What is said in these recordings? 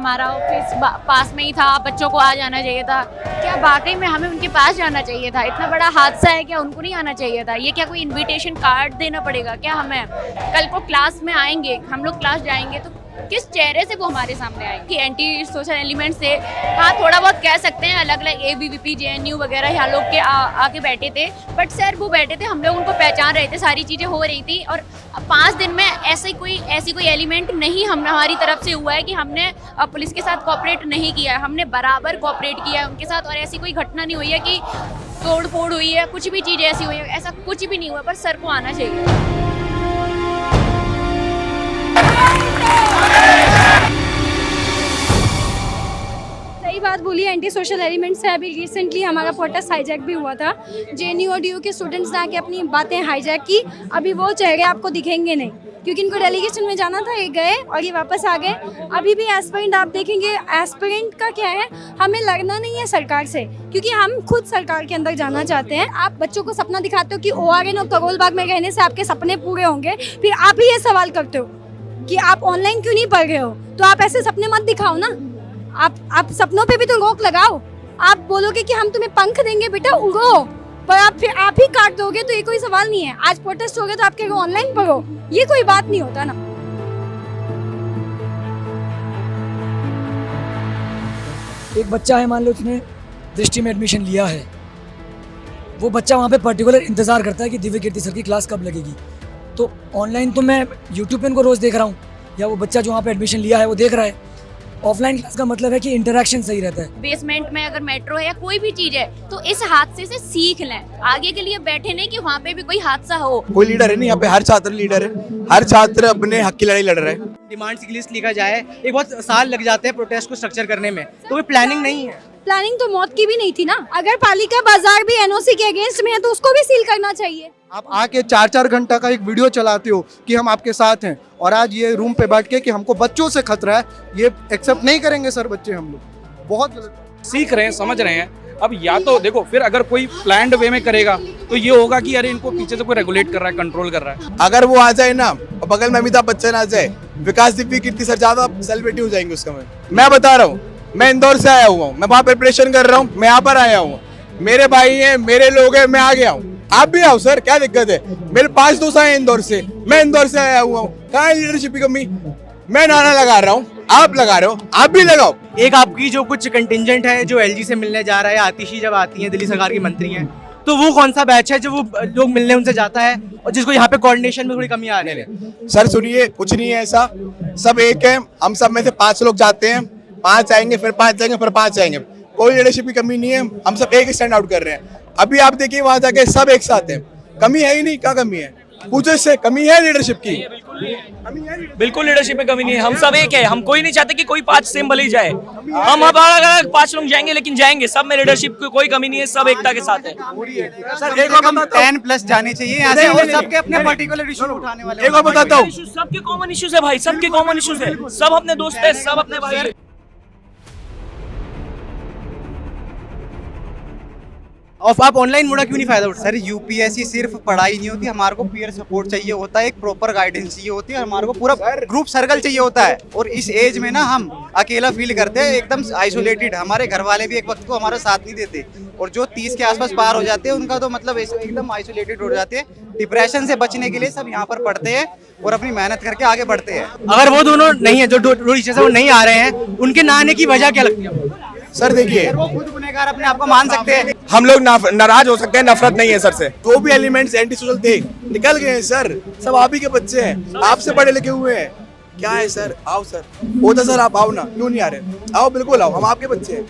हमारा ऑफिस पास में ही था, बच्चों को आ जाना चाहिए था। क्या वाकई में हमें उनके पास जाना चाहिए था? इतना बड़ा हादसा है, क्या उनको नहीं आना चाहिए था? ये क्या कोई इनविटेशन कार्ड देना पड़ेगा क्या हमें? कल को क्लास में आएंगे, हम लोग क्लास जाएंगे तो किस चेहरे से वो हमारे सामने आए? कि एंटी सोशल एलिमेंट से हाँ थोड़ा बहुत कह सकते हैं, अलग अलग ABVP JNU वगैरह यहाँ लोग के आके बैठे थे, बट सर वो बैठे थे, हम लोग उनको पहचान रहे थे, सारी चीज़ें हो रही थी। और 5 दिन में ऐसी कोई एलिमेंट नहीं हमारी तरफ से हुआ है कि हमने पुलिस के साथ कोऑपरेट नहीं किया है। हमने बराबर कोऑपरेट किया है उनके साथ, और ऐसी कोई घटना नहीं हुई है कि तोड़ फोड़ हुई है, कुछ भी चीज़ ऐसी हुई है, ऐसा कुछ भी नहीं हुआ। पर सर को आना चाहिए। सही बात बोली, एंटी सोशल एलिमेंट से अभी रिसेंटली हमारा प्रोटेस्ट हाईजैक भी हुआ था। JNU और DU के स्टूडेंट्स ने आके अपनी बातें हाईजैक की। अभी वो चेहरे आपको दिखेंगे नहीं, क्योंकि इनको डेलीगेशन में जाना था, ये गए और ये वापस आ गए। अभी भी एस्पिरेंट आप देखेंगे, एस्पिरेंट का क्या है, हमें लड़ना नहीं है सरकार से, क्योंकि हम खुद सरकार के अंदर जाना चाहते हैं। आप बच्चों को सपना दिखाते हो कि ORN और करोल बाग में रहने से आपके सपने पूरे होंगे, फिर आप ही ये सवाल करते हो कि आप ऑनलाइन क्यों नहीं पढ़ रहे हो। तो आप ऐसे सपने मत दिखाओ ना, आप सपनों पे भी तो रोक लगाओ। आप बोलोगे कि हम तुम्हें पंख देंगे बेटा, उड़ो, पर आप ही काट दोगे, तो ये कोई सवाल नहीं है। आज प्रोटेस्ट हो गया तो आप कहोगे ऑनलाइन पढ़ो, ये कोई बात नहीं होता ना। एक बच्चा है, मान लो उसने दृष्टि में एडमिशन लिया है, वो बच्चा वहाँ पे पर्टिकुलर इंतज़ार करता है कि दिव्य कीर्ति सर की क्लास कब लगेगी। तो ऑनलाइन तो मैं यूट्यूब पे इनको रोज़ देख रहा हूँ, या वो बच्चा जो वहाँ पे एडमिशन लिया है वो देख रहा है। ऑफलाइन क्लास का मतलब है कि इंटरेक्शन सही रहता है। बेसमेंट में अगर मेट्रो है या कोई भी चीज है तो इस हादसे से सीख लें, आगे के लिए बैठे नहीं कि वहाँ पे भी कोई हादसा हो। कोई लीडर है नहीं यहाँ पे, हर छात्र लीडर है, हर छात्र अपने हक की लड़ाई लड़ रहा है। डिमांड्स की लिस्ट लिखा जाए, एक बहुत साल लग जाते हैं प्रोटेस्ट को स्ट्रक्चर करने में, तो कोई प्लानिंग नहीं है। प्लानिंग तो मौत की भी नहीं थी ना। अगर पालिका बाजार भी NOC के अगेंस्ट में है तो उसको भी सील करना चाहिए। आप आके 4-4 घंटा का एक वीडियो चलाते हो कि हम आपके साथ हैं, और आज ये रूम पे बैठ के कि हमको बच्चों से खतरा है, ये एक्सेप्ट नहीं करेंगे सर बच्चे। हम लोग बहुत गलत सीख रहे हैं, समझ रहे हैं। अब या तो देखो, फिर अगर कोई प्लान्ड वे में करेगा तो ये होगा कि अरे इनको पीछे से कोई रेगुलेट कर रहा है, कंट्रोल कर रहा है। अगर वो आ जाए ना, बगल में अमिताभ बच्चन आ जाए, विकास दिव्य कीर्ति सर ज्यादा सेलिब्रिटी हो जाएंगे उसका। मैं बता रहा हूँ, मैं इंदौर से आया हुआ हूँ, मैं वहाँ प्रिपरेशन कर रहा हूँ, मैं यहाँ पर आया हूँ, मेरे भाई हैं, मेरे लोग हैं, मैं आ गया हूँ। आप भी आओ सर, क्या दिक्कत है? मेरे 5 दोस्त आए इंदौर से, मैं इंदौर से आया हुआ हूँ। कहाँ है लीडरशिप की कमी? मैं नारा लगा रहा हूँ, आप लगा रहे हो, आप भी लगाओ। एक आपकी जो कुछ कंटिंजेंट है जो LG से मिलने जा रहा है, आतिशी जब आती है, दिल्ली सरकार की मंत्री हैं, तो वो कौन सा बैच है जो वो लोग मिलने उनसे जाता है और जिसको यहाँ पे कोऑर्डिनेशन में थोड़ी कमी आ रही है? सर सुनिए, कुछ नहीं है ऐसा, सब एक है। हम सब में से 5 लोग जाते हैं, 5 आएंगे, फिर 5 जाएंगे, फिर 5 आएंगे। कोई लीडरशिप की कमी नहीं है, हम सब एक स्टैंड आउट कर रहे हैं। अभी आप देखिए वहां जाके सब एक साथ हैं, कमी है ही नहीं। क्या कमी है? पूछो इससे, कमी है लीडरशिप की? बिल्कुल लीडरशिप में कमी नहीं है, हम सब एक है। हम कोई नहीं चाहते कि कोई 5 सेम भले ही जाए, हम अब अलग 5 लोग जाएंगे, लेकिन जाएंगे सब में। लीडरशिप की कोई कमी नहीं है, सब एकता के साथ है। सर एक 10+ जाने चाहिए यहाँ से, और सबके अपने पर्टिकुलर इशू उठाने वाले। एक और बताता हूँ, सबके कॉमन इश्यूज है भाई, सबके कॉमन इश्यूज है, सब अपने दोस्त है, सब अपने भाई है। और आप ऑनलाइन मोड़ा क्यों नहीं फायदा उठा? सर UPSC सिर्फ पढ़ाई नहीं होती, हमारे को पीयर सपोर्ट चाहिए होता है, एक प्रॉपर गाइडेंस चाहिए होती है, हमारे को पूरा ग्रुप सर्कल चाहिए होता है। और इस एज में ना हम अकेला फील करते हैं, एकदम आइसोलेटेड। हमारे घर वाले भी एक वक्त को हमारा साथ नहीं देते, और जो 30 के आसपास पार हो जाते हैं उनका तो मतलब एकदम आइसोलेटेड हो जाते हैं। डिप्रेशन से बचने के लिए सब यहाँ पर पढ़ते हैं और अपनी मेहनत करके आगे बढ़ते हैं। अगर वो दोनों नहीं है, जो दो टीचर्स है वो नहीं आ रहे हैं, उनके ना आने की वजह क्या लगती है? सर देखिए, वो खुद गुनहगार अपने आप को मान सकते हैं। हम लोग नाराज हो सकते हैं, नफरत नहीं है सर से। जो भी एलिमेंट्स एंटी सोशल थे निकल गए हैं सर, सब आप ही के बच्चे हैं, आपसे पढ़े लिखे हुए हैं। क्या है सर? आओ सर, होता सर आप आओ ना, क्यों नहीं आ रहे? आओ, बिल्कुल आओ, हम आपके बच्चे हैं।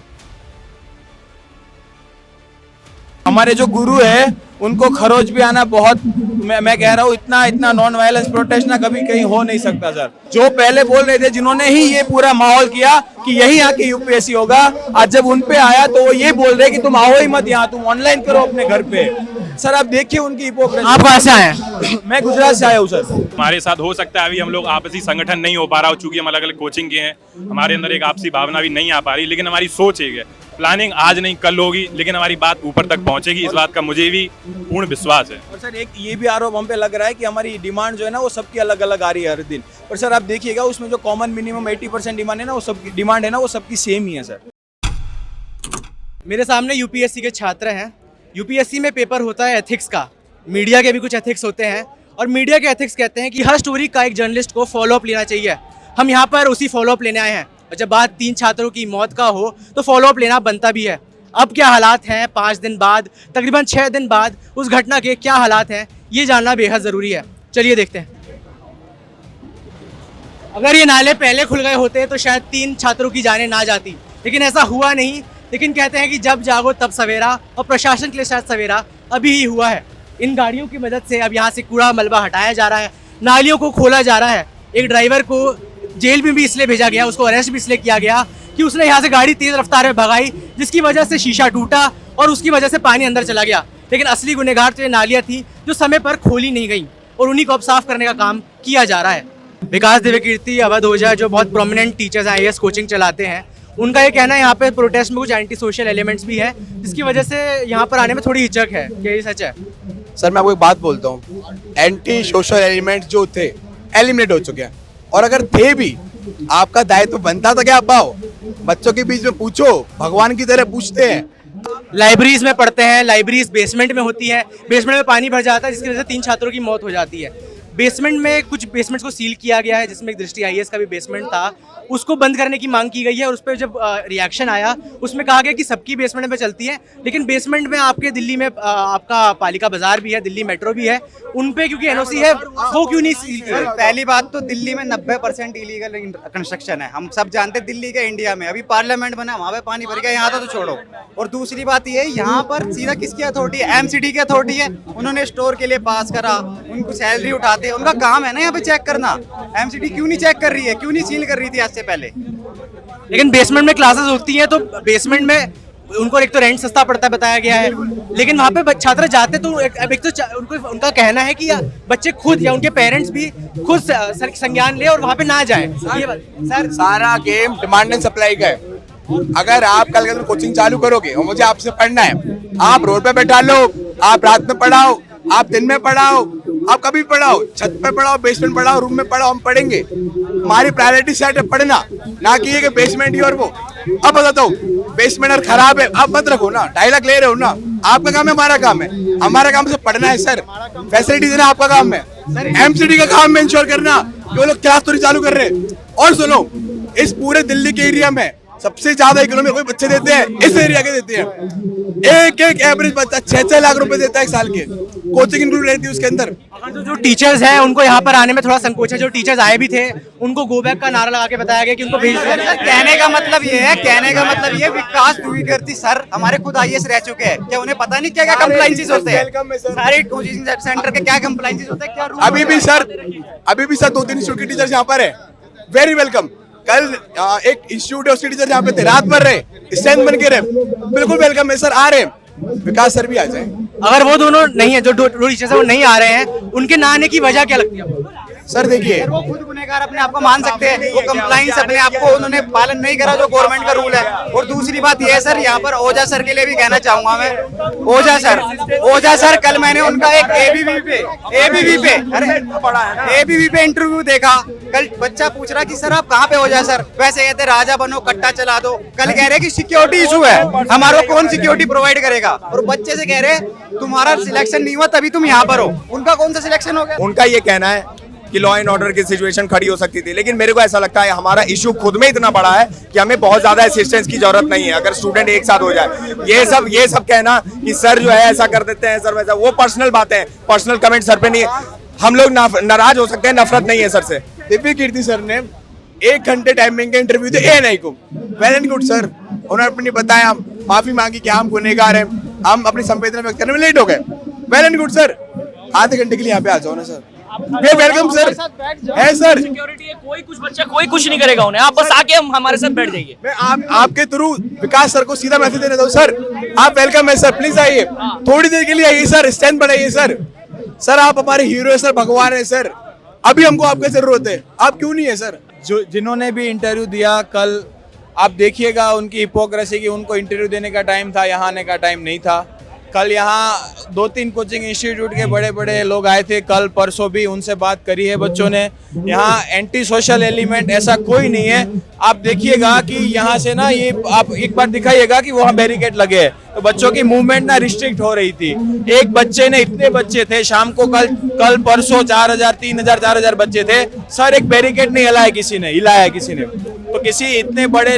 हमारे जो गुरु है उनको खरोच भी आना बहुत, मैं कह रहा हूँ, इतना नॉन वायलेंस प्रोटेस्ट ना कभी कहीं हो नहीं सकता सर। जो पहले बोल रहे थे, जिन्होंने ही ये पूरा माहौल किया कि यही आके UPSC होगा, आज जब उन पे आया तो वो ये बोल रहे कि तुम आओ ही मत यहाँ, तुम ऑनलाइन करो अपने घर पे। सर आप देखिए उनकी हिपोक्रेसी। आप कहाँ से आए हैं? मैं गुजरात से आया हूँ सर। हमारे साथ हो सकता है अभी हम लोग आपसी संगठन नहीं हो पा रहा हो, चूंकि हम अलग अलग कोचिंग के हैं, हमारे अंदर एक आपसी भावना भी नहीं आ पा रही, लेकिन हमारी सोच एक है, प्लानिंग आज नहीं कल होगी, लेकिन हमारी बात ऊपर तक पहुंचेगी, इस बात का मुझे भी पूर्ण विश्वास है। और सर एक ये भी आरोप हम पे लग रहा है कि हमारी डिमांड जो है ना वो सबकी अलग अलग आ रही है हर दिन। और सर आप देखिएगा उसमें जो कॉमन मिनिमम 80% डिमांड है ना, वो सबकी डिमांड है ना वो सबकी सेम ही है सर। मेरे सामने यूपीएससी के छात्र हैं। यूपीएससी में पेपर होता है एथिक्स का, मीडिया के भी कुछ एथिक्स होते हैं, और मीडिया के एथिक्स कहते हैं कि हर स्टोरी का एक जर्नलिस्ट को फॉलोअप लेना चाहिए। हम यहाँ पर उसी फॉलोअप लेने आए हैं। जब बात 3 छात्रों की मौत का हो तो फॉलोअप लेना बनता भी है। अब क्या हालात हैं 5 दिन बाद, तकरीबन 6 दिन बाद उस घटना के क्या हालात हैं, ये जानना बेहद ज़रूरी है। चलिए देखते हैं। अगर ये नाले पहले खुल गए होते तो शायद 3 छात्रों की जानें ना जाती, लेकिन ऐसा हुआ नहीं। लेकिन कहते हैं कि जब जागो तब सवेरा, और प्रशासन के लिए शायद सवेरा अभी ही हुआ है। इन गाड़ियों की मदद से अब यहाँ से कूड़ा मलबा हटाया जा रहा है, नालियों को खोला जा रहा है। एक ड्राइवर को जेल में भी इसलिए भेजा गया, उसको अरेस्ट भी इसलिए किया गया कि उसने यहाँ से गाड़ी तेज रफ्तार में भगाई, जिसकी वजह से शीशा टूटा और उसकी वजह से पानी अंदर चला गया। लेकिन असली गुनहगार तो ये नालियाँ थी जो समय पर खोली नहीं गई, और उन्हीं को अब साफ करने का काम किया जा रहा है। विकास दिव्यकीर्ति, अवध ओझा जो बहुत प्रोमिनेंट टीचर्स हैं, IAS कोचिंग चलाते हैं, उनका ये कहना है यहाँ पे प्रोटेस्ट में कुछ एंटी सोशल एलिमेंट्स भी है, जिसकी वजह से यहाँ पर आने में थोड़ी हिचक है। क्या ये सच है? सर मैं आपको एक बात बोलता हूँ, एंटी सोशल एलिमेंट जो थे एलिमिनेट हो चुके हैं, और अगर थे भी आपका दायित्व बनता था क्या आप आओ बच्चों के बीच में पूछो, भगवान की तरह पूछते हैं। लाइब्रेरीज में पढ़ते हैं, लाइब्रेरीज बेसमेंट में होती है, बेसमेंट में पानी भर जाता है, जिसकी वजह से 3 छात्रों की मौत हो जाती है। बेसमेंट में कुछ बेसमेंट्स को सील किया गया है, जिसमें एक दृष्टि IAS का भी बेसमेंट था, उसको बंद करने की मांग की गई है। और उस पर जब रिएक्शन आया उसमें कहा गया कि सबकी बेसमेंट में चलती है, लेकिन बेसमेंट में आपके दिल्ली में आपका पालिका बाजार भी है, दिल्ली मेट्रो भी है, उन पे क्योंकि NOC है वो क्यों नहीं सील किया? पहली बात तो दिल्ली में 90% इलीगल कंस्ट्रक्शन है, हम सब जानते हैं। दिल्ली के इंडिया में अभी पार्लियामेंट बना, वहाँ पे पानी भर गया, यहाँ तो छोड़ो। और दूसरी बात ये, यहाँ पर सीधा किसकी अथॉरिटी है? MCD की अथॉरिटी है। उन्होंने स्टोर के लिए पास करा, उनको सैलरी उठाते हैं, उनका काम है ना यहाँ पे चेक करना। MCD क्यों नहीं चेक कर रही है, क्यों नहीं सील कर रही थी आज से पहले? लेकिन बेसमेंट में क्लासेस होती हैं तो बेसमेंट में उनको एक तो रेंट सस्ता पड़ता है बताया गया है, लेकिन वहाँ पे छात्र जाते तो एक तो उनको उनका कहना है कि बच्चे खुद या उनके पेरेंट्स भी खुद संज्ञान ले और वहाँ पे ना जाए। सर सारा गेम डिमांड एंड सप्लाई का है। अगर आप कल के दिन कोचिंग चालू करोगे और मुझे आपसे पढ़ना है, आप रोड पे बैठा लो, आप रात में पढ़ाओ, आप दिन में पढ़ाओ, आप कभी पढ़ाओ, छत पे पढ़ाओ, बेसमेंट पढ़ाओ, रूम में पढ़ाओ, हम पढ़ेंगे। हमारी प्रायोरिटी सेट है पढ़ना, ना कि ये कि बेसमेंट ही और वो। अब बताता हूँ, बेसमेंट और खराब है आप मत रखो ना, डायलॉग ले रहे हो ना, आपका काम है, हमारा काम है। हमारा काम से पढ़ना है सर, फैसिलिटी देना आपका काम है। MCD का काम है इंश्योर करना कि वो लोग क्लास थोड़ी चालू कर रहे हैं। और सुनो, इस पूरे दिल्ली के एरिया में सबसे ज्यादा इकोनॉमी कोई बच्चे देते हैं, इस एरिया के देते हैं। एक एवरेज बच्चा 6-6 लाख रुपए देता है एक साल के, कोचिंग इंक्लूड रहती है उसके अंदर। जो टीचर्स हैं उनको यहाँ पर आने में थोड़ा संकोच है। जो टीचर्स आए भी थे उनको गो बैक का नारा लगा के बताया गया कि उनको भेज दिया। कहने का मतलब ये है, विकास दिव्यकीर्ति सर हमारे खुद IAS रह चुके हैं, क्या उन्हें पता नहीं क्या क्या कंप्लाइंसेस होते हैं? सारे कोचिंग सेंटर के क्या कंप्लाइंसेस होते हैं, क्या रूल? अभी भी सर 2-3 इंस्टीट्यूट के टीचर्स यहाँ पर है, वेरी वेलकम। कल एक इंस्टीट्यूट है उसके टीचर यहाँ पे थे, रात भर रहे, स्ट्रेंथ बन के रहे, बिल्कुल वेलकम है सर। आ रहे हैं, विकास सर भी आ जाए। अगर वो दोनों नहीं है, जो दो टीचर्स है वो नहीं आ रहे हैं, उनके ना आने की वजह क्या लगती है आपको? सर देखिए, वो खुद गुनहगार अपने आप को मान सकते हैं, वो कंप्लाइंस अपने आप को उन्होंने पालन नहीं करा जो गवर्नमेंट का रूल है। और दूसरी बात ये है सर, यहाँ पर ओझा सर के लिए भी कहना चाहूंगा मैं, ओझा सर कल मैंने उनका एक ABV पे इंटरव्यू देखा। कल बच्चा पूछ रहा कि सर आप कहाँ पे ओझा सर? वैसे कहते राजा बनो कट्टा चला दो। कल कह रहे कि सिक्योरिटी इशू है, हमारे को कौन सिक्योरिटी प्रोवाइड करेगा? और बच्चे से कह रहे तुम्हारा सिलेक्शन नहीं हुआ तभी तुम यहाँ पर हो। उनका कौन सा सिलेक्शन हो गया? उनका ये कहना है कि लॉ एंड ऑर्डर की सिचुएशन खड़ी हो सकती थी, लेकिन मेरे को ऐसा लगता है हमारा इशू खुद में इतना बड़ा है कि हमें बहुत ज्यादा असिस्टेंस की जरूरत नहीं है अगर स्टूडेंट एक साथ हो जाए। ये सब कहना कि सर जो है ऐसा कर देते हैं, सर वैसा, वो पर्सनल बातें हैं, पर्सनल कमेंट सर पे नहीं है। हम लोग नाराज हो सकते हैं, नफरत नहीं है सर से। दिव्यकीर्ति सर ने 1 घंटे टाइमिंग के इंटरव्यू थे ANI को, वेल एंड गुड सर। उन्होंने अपनी बताया, माफी मांगी कि हम गुनहगार हैं, हम अपनी संवेदना व्यक्त करने में लेट हो गए, वेल एंड गुड सर। आधे घंटे के लिए यहाँ पे आ जाओ ना सर। वे वेलकम सर है सर। सिक्योरिटी है, कोई कुछ बच्चा कोई कुछ नहीं करेगा उन्हें, आप बस आके हमारे साथ बैठ जाइए। मैं आपके थ्रू विकास सर को सीधा मैसेज देने दो सर, आप वेलकम है सर, प्लीज आइए, थोड़ी देर के लिए आइए सर, स्ट्रेंथ बढ़ाइए सर। सर आप हमारे हीरो है सर, भगवान है सर, अभी हमको आपकी जरूरत है, आप क्यों नहीं है सर। जो जिन्होंने भी इंटरव्यू दिया कल, आप देखिएगा उनकी हिपोक्रेसी की, उनको इंटरव्यू देने का टाइम था, यहाँ आने का टाइम नहीं था। कल यहाँ 2-3 कोचिंग इंस्टीट्यूट के बड़े बड़े लोग आए थे, कल परसों भी उनसे बात करी है बच्चों ने। यहाँ एंटी सोशल एलिमेंट ऐसा कोई नहीं है। आप देखिएगा कि यहाँ से ना, ये आप एक बार दिखाइएगा कि वहाँ बैरिकेड लगे हैं, तो बच्चों की मूवमेंट ना रिस्ट्रिक्ट हो रही थी। एक बच्चे ने, इतने बच्चे थे शाम को, कल परसों 4000 3000 4000 बच्चे थे सर, एक बैरिकेड नहीं हिलाया किसी ने, तो किसी इतने बड़े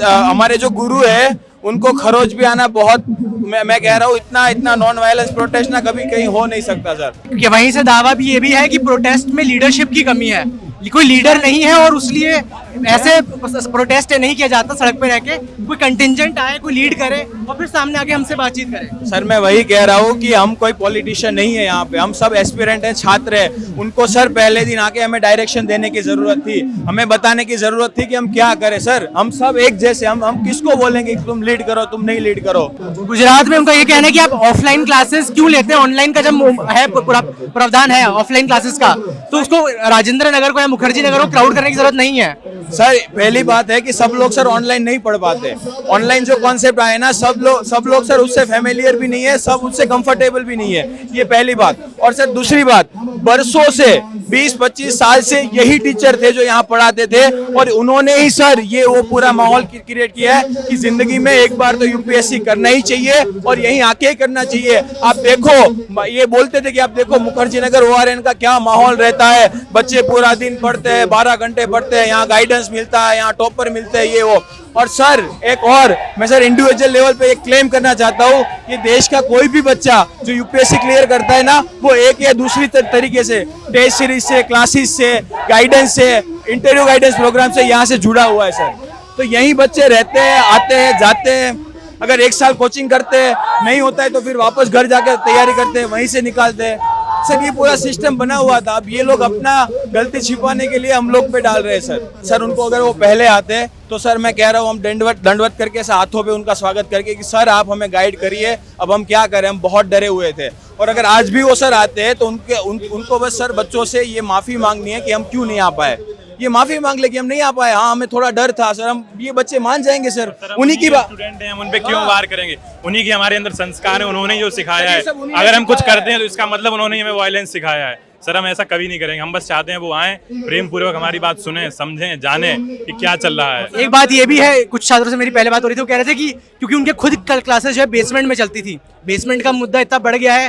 हमारे जो गुरु है उनको खरोच भी आना बहुत, मैं कह रहा हूँ इतना नॉन वायलेंस प्रोटेस्ट ना कभी कहीं हो नहीं सकता सर। क्योंकि वहीं से दावा भी ये भी है कि प्रोटेस्ट में लीडरशिप की कमी है, कोई लीडर नहीं है और उसलिए ऐसे प्रोटेस्ट नहीं किया जाता। सड़क पे रह के कोई कंटिजेंट आए, कोई लीड करे और फिर सामने आके हमसे बातचीत करे। सर मैं वही कह रहा हूँ कि हम कोई पॉलिटिशियन नहीं है यहाँ पे, हम सब एस्पिरेंट हैं, छात्र हैं। उनको सर पहले दिन आके हमें डायरेक्शन देने की जरूरत थी, हमें बताने की जरूरत थी कि हम क्या करें। सर हम सब एक जैसे, हम किसको बोलेंगे कि तुम लीड करो, तुम नहीं लीड करो। गुजरात में उनका ये कहना है कि आप ऑफलाइन क्लासेस क्यों लेते हैं, ऑनलाइन का जब है प्रावधान है ऑफलाइन क्लासेस का, तो उसको राजेंद्र नगर को या मुखर्जी नगर को क्राउड करने की जरूरत नहीं है। सर पहली बात है कि सब लोग सर ऑनलाइन नहीं पढ़ पाते। ऑनलाइन जो कॉन्सेप्ट आए ना, सब लोग सर उससे फेमिलियर भी नहीं है, सब उससे कंफर्टेबल भी नहीं है, ये पहली बात। और सर दूसरी बात, बरसों से 20-25 साल से यही टीचर थे जो यहाँ पढ़ाते थे, और उन्होंने ही सर ये वो पूरा माहौल क्रिएट किया है कि जिंदगी में एक बार तो यूपीएससी करना ही चाहिए और यहीं आके करना चाहिए। आप देखो, ये बोलते थे कि आप देखो मुखर्जी नगर ORN का क्या माहौल रहता है, बच्चे पूरा दिन पढ़ते हैं, 12 घंटे पढ़ते हैं, यहाँ गाइडेंस मिलता है, यहाँ टॉपर मिलते हैं, ये वो। और सर एक और मैं सर इंडिविजुअल लेवल पे एक क्लेम करना चाहता हूँ, ये देश का कोई भी बच्चा जो यूपीएससी क्लियर करता है ना, वो एक या दूसरी तरीके से टेस्ट सीरीज से, क्लासेस से, गाइडेंस से, इंटरव्यू गाइडेंस प्रोग्राम से यहाँ से जुड़ा हुआ है सर। तो यही बच्चे रहते हैं, आते हैं, जाते हैं। अगर 1 साल कोचिंग करते हैं, नहीं होता है तो फिर वापस घर जाकर तैयारी करते हैं, वहीं से निकालते हैं। सर ये पूरा सिस्टम बना हुआ था, अब ये लोग अपना गलती छिपाने के लिए हम लोग पे डाल रहे हैं सर। उनको अगर वो पहले आते तो सर मैं कह रहा हूँ हम दंडवत करके हाथों पे उनका स्वागत करके कि सर आप हमें गाइड करिए, अब हम क्या करें, हम बहुत डरे हुए थे। और अगर आज भी वो सर आते हैं तो उनको बस सर बच्चों से ये माफी मांगनी है कि हम क्यों नहीं आ पाए, ये माफी मांग ले कि हम नहीं आ पाए, हाँ हमें थोड़ा डर था सर। हम ये बच्चे मान जाएंगे सर, उन्हीं की बात, स्टूडेंट हैं, हम उन पे क्यों वार करेंगे, उन्हीं की हमारे अंदर संस्कार है, उन्होंने जो सिखाया है। अगर हम कुछ करते हैं तो इसका मतलब उन्होंने हमें वायलेंस सिखाया है। सर हम ऐसा कभी नहीं करेंगे, हम बस चाहते हैं वो आए, प्रेम पूर्वक हमारी बात सुने, समझें, जाने कि क्या चल रहा है। एक बात ये भी है, कुछ छात्रों से मेरी पहले बात हो रही थी, वो कह रहे थे कि क्योंकि उनके खुद क्लासेस जो है बेसमेंट में चलती थी, बेसमेंट का मुद्दा इतना बढ़ गया है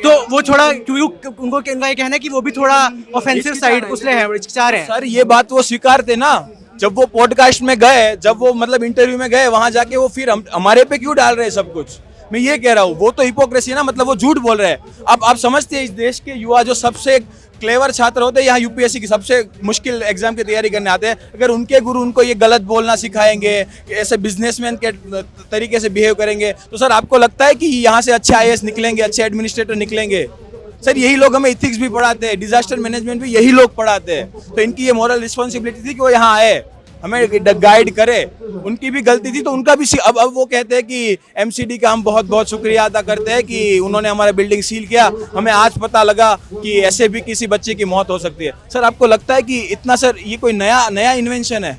तो वो थोड़ा, क्योंकि उनको उनका ये कहना है कि वो भी थोड़ा ऑफेंसिव साइड उसले हैं, हिचकिचा रहे हैं। सर ये बात वो स्वीकारते ना, जब वो पॉडकास्ट में गए, जब वो मतलब इंटरव्यू में गए, वहां जाके वो फिर हमारे पे क्यों डाल रहे हैं सब कुछ। मैं ये कह रहा हूँ वो तो हिपोक्रेसी है ना, मतलब वो झूठ बोल रहे हैं। अब आप समझते हैं इस देश के युवा जो सबसे क्लेवर छात्र होते हैं, यहाँ यूपीएससी की सबसे मुश्किल एग्जाम की तैयारी करने आते हैं, अगर उनके गुरु उनको ये गलत बोलना सिखाएंगे, ऐसे बिजनेसमैन के तरीके से बिहेव करेंगे, तो सर आपको लगता है कि यहाँ से अच्छे IAS निकलेंगे, अच्छे एडमिनिस्ट्रेटर निकलेंगे? सर यही लोग हमें इथिक्स भी पढ़ाते हैं, डिजास्टर मैनेजमेंट भी यही लोग पढ़ाते हैं। तो इनकी ये मॉरल रिस्पॉन्सिबिलिटी थी कि वो यहाँ आए, हमें गाइड करे। उनकी भी गलती थी तो उनका भी अब वो कहते हैं कि MCD का हम बहुत बहुत शुक्रिया अदा करते हैं कि उन्होंने हमारा बिल्डिंग सील किया, हमें आज पता लगा कि ऐसे भी किसी बच्चे की मौत हो सकती है। सर आपको लगता है कि इतना, सर ये कोई नया इन्वेंशन है?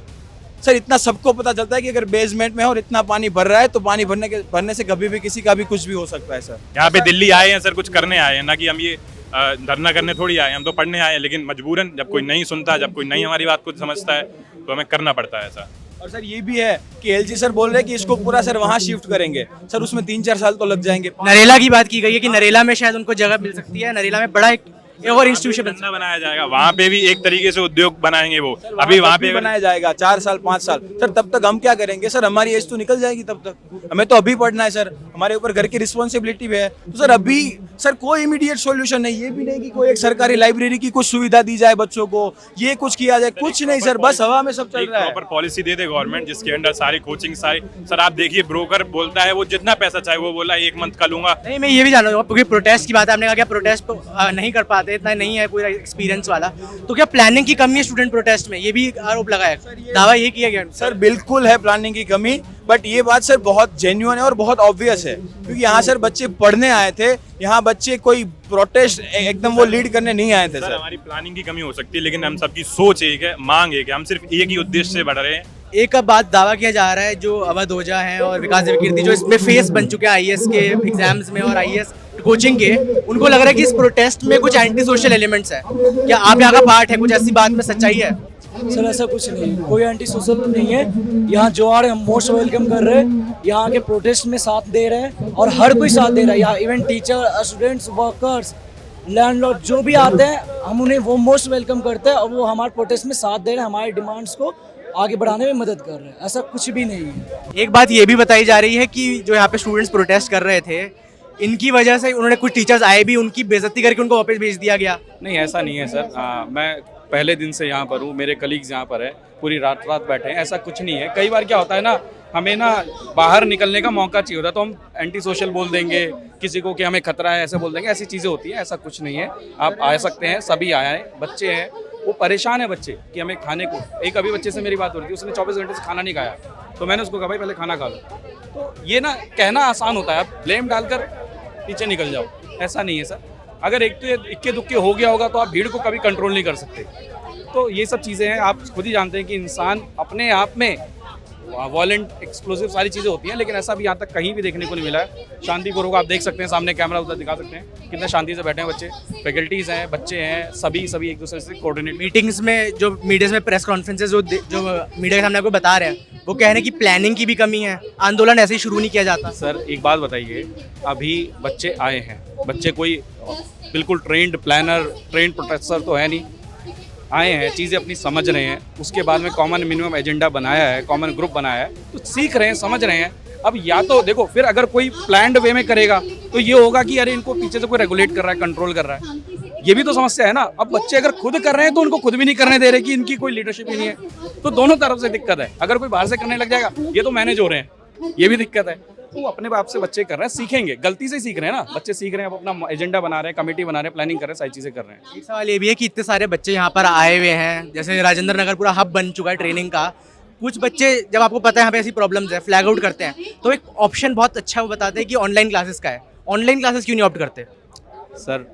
सर इतना सबको पता चलता है कि अगर बेसमेंट में और इतना पानी भर रहा है तो पानी भरने से कभी भी किसी का भी कुछ भी हो सकता है। सर यहाँ पे दिल्ली आए हैं सर, कुछ करने आए हैं, ना कि हम ये धरना करने थोड़ी आए, हम तो पढ़ने आए हैं। लेकिन मजबूरन जब कोई नहीं सुनता, जब कोई नहीं हमारी बात को समझता है तो हमें करना पड़ता है ऐसा। और सर ये भी है कि LG सर बोल रहे हैं कि इसको पूरा सर वहाँ शिफ्ट करेंगे, सर उसमें 3-4 साल तो लग जाएंगे। नरेला की बात की गई है कि नरेला में शायद उनको जगह मिल सकती है, नरेला में बड़ा एक और इंस्टीट्यूशन बनाया जाएगा, वहाँ पे भी एक तरीके से उद्योग बनाएंगे वो। अभी वहाँ पे बनाया जाएगा 4 साल 5 साल। सर तब तक हम क्या करेंगे सर, हमारी एज तो निकल जाएगी, तब तक हमें तो अभी पढ़ना है सर, हमारे ऊपर घर की रिस्पॉन्सिबिलिटी भी है। तो सर अभी सर कोई इमीडिएट सॉल्यूशन नहीं, ये भी नहीं कि कोई एक सरकारी लाइब्रेरी की कुछ सुविधा दी जाए बच्चों को, ये कुछ किया जाए, कुछ नहीं सर, बस हवा में सब चल रहा है। प्रॉपर पॉलिसी दे दे गवर्नमेंट जिसके अंडर सारी कोचिंग सारी, सर आप देखिए ब्रोकर बोलता है वो जितना पैसा चाहे वो बोला 1 मंथ का लूंगा। नहीं, मैं ये भी जान रहा हूँ क्योंकि प्रोटेस्ट की बात है, आपने कहा क्या प्रोटेस्ट नहीं कर पाते, इतना नहीं है पूरा एक्सपीरियंस वाला, तो क्या प्लानिंग की कमी है स्टूडेंट प्रोटेस्ट में, ये भी आरोप लगाया, दावा ये किया गया। सर बिल्कुल है प्लानिंग की कमी, बट ये बात सर बहुत जेन्युइन है और बहुत ऑब्वियस है, क्योंकि यहाँ सर बच्चे पढ़ने आए थे, यहाँ बच्चे कोई प्रोटेस्ट एकदम वो लीड करने नहीं आए थे सर सर। हमारी प्लानिंग की कमी हो सकती है लेकिन हम सबकी सोच एक है, मांग एक है, हम सिर्फ एक ही उद्देश्य से बढ़ रहे हैं। एक अब बात दावा किया जा रहा है जो अवध ओझा हैं और विकास देवकीर्ति जो इसमें फेस बन चुके हैं आईएएस के एग्जाम्स में और आईएएस कोचिंग के, उनको लग रहा है कि इस प्रोटेस्ट में कुछ एंटी सोशल एलिमेंट्स है, क्या आप यहाँ का पार्ट है, कुछ ऐसी बात में सच्चाई है? सर ऐसा कुछ नहीं है, कोई एंटी सोशल नहीं है, यहाँ जो आ रहे हैं हम मोस्ट वेलकम कर रहे हैं, यहाँ के प्रोटेस्ट में साथ दे रहे हैं और हर कोई साथ दे रहा है, यहाँ even teacher, students, workers, landlord जो भी आते हैं हम उन्हें वो मोस्ट वेलकम करते हैं और वो हमारे प्रोटेस्ट में साथ दे रहे हैं, हमारे डिमांड्स को आगे बढ़ाने में मदद कर रहे हैं, ऐसा कुछ भी नहीं है। एक बात ये भी बताई जा रही है कि जो यहाँ पे स्टूडेंट्स प्रोटेस्ट कर रहे थे, इनकी वजह से उन्होंने कुछ टीचर्स आए भी, उनकी बेइज्जती करके उनको वापस भेज दिया गया। नहीं ऐसा नहीं है सर, मैं पहले दिन से यहाँ पर हूँ, मेरे कलीग्स यहाँ पर है, पूरी रात बैठे हैं, ऐसा कुछ नहीं है। कई बार क्या होता है ना, हमें ना बाहर निकलने का मौका चाहिए होता है तो हम एंटी सोशल बोल देंगे किसी को कि हमें खतरा है, ऐसे बोल देंगे, ऐसी चीज़ें होती हैं, ऐसा कुछ नहीं है। आप आ सकते हैं, सभी आए हैं, बच्चे हैं, वो परेशान है बच्चे कि हमें खाने को, एक अभी बच्चे से मेरी बात हो रही थी, उसने 24 घंटे से खाना नहीं खाया, तो मैंने उसको कहा भाई पहले खाना खा लो। तो ये ना कहना आसान होता है, आप ब्लेम डालकर पीछे निकल जाओ, ऐसा नहीं है सर। अगर एक तो इक्के दुक्के हो गया होगा तो आप भीड़ को कभी कंट्रोल नहीं कर सकते। तो ये सब चीज़ें हैं, आप खुद ही जानते हैं कि इंसान अपने आप में वॉलेंट एक्सप्लोसिव सारी चीज़ें होती हैं, लेकिन ऐसा भी यहाँ तक कहीं भी देखने को नहीं मिला है। शांतिपूर्वक आप देख सकते हैं, सामने कैमरा उधर दिखा सकते हैं कितने शांति से बैठे हैं बच्चे, फैकल्टीज़ हैं, बच्चे हैं, सभी एक दूसरे से कोऑर्डिनेट। मीटिंग्स में जो मीडिया में प्रेस कॉन्फ्रेंसेज जो मीडिया के सामने आपको बता रहे हैं, वो कह रहे हैं कि प्लानिंग की भी कमी है, आंदोलन ऐसे ही शुरू नहीं किया जाता। सर एक बात बताइए, अभी बच्चे आए हैं, बच्चे कोई बिल्कुल ट्रेंड प्लानर, ट्रेंड प्रोटेक्टर तो है नहीं, आए हैं, चीज़ें अपनी समझ रहे हैं, उसके बाद में कॉमन मिनिमम एजेंडा बनाया है, कॉमन ग्रुप बनाया है, तो सीख रहे हैं, समझ रहे हैं। अब या तो देखो, फिर अगर कोई प्लान्ड वे में करेगा तो ये होगा कि अरे इनको पीछे से कोई रेगुलेट कर रहा है, कंट्रोल कर रहा है, ये भी तो समस्या है ना। अब बच्चे अगर खुद कर रहे हैं तो उनको खुद भी नहीं करने दे रहे कि इनकी कोई लीडरशिप ही नहीं है, तो दोनों तरफ से दिक्कत है। अगर कोई बाहर से करने लग जाएगा, ये तो मैनेज हो रहे हैं, ये भी दिक्कत है। तो अपने बाप से बच्चे कर रहे हैं, सीखेंगे, गलती से सीख रहे हैं ना बच्चे, सीख रहे हैं, अब अपना एजेंडा बना रहे हैं, कमेटी बना रहे हैं, प्लानिंग कर रहे हैं, सारी चीज़ें कर रहे हैं। एक सवाल ये भी है कि इतने सारे बच्चे यहाँ पर आए हुए हैं, जैसे राजेंद्र नगर पूरा हब बन चुका है ट्रेनिंग का, कुछ बच्चे जब आपको पता है यहाँ पे ऐसी प्रॉब्लम्स है, फ्लैग आउट करते हैं, तो एक ऑप्शन बहुत अच्छा वो बताते हैं कि ऑनलाइन क्लासेस का है, ऑनलाइन क्लासेस क्यों नहीं ऑप्ट करते? सर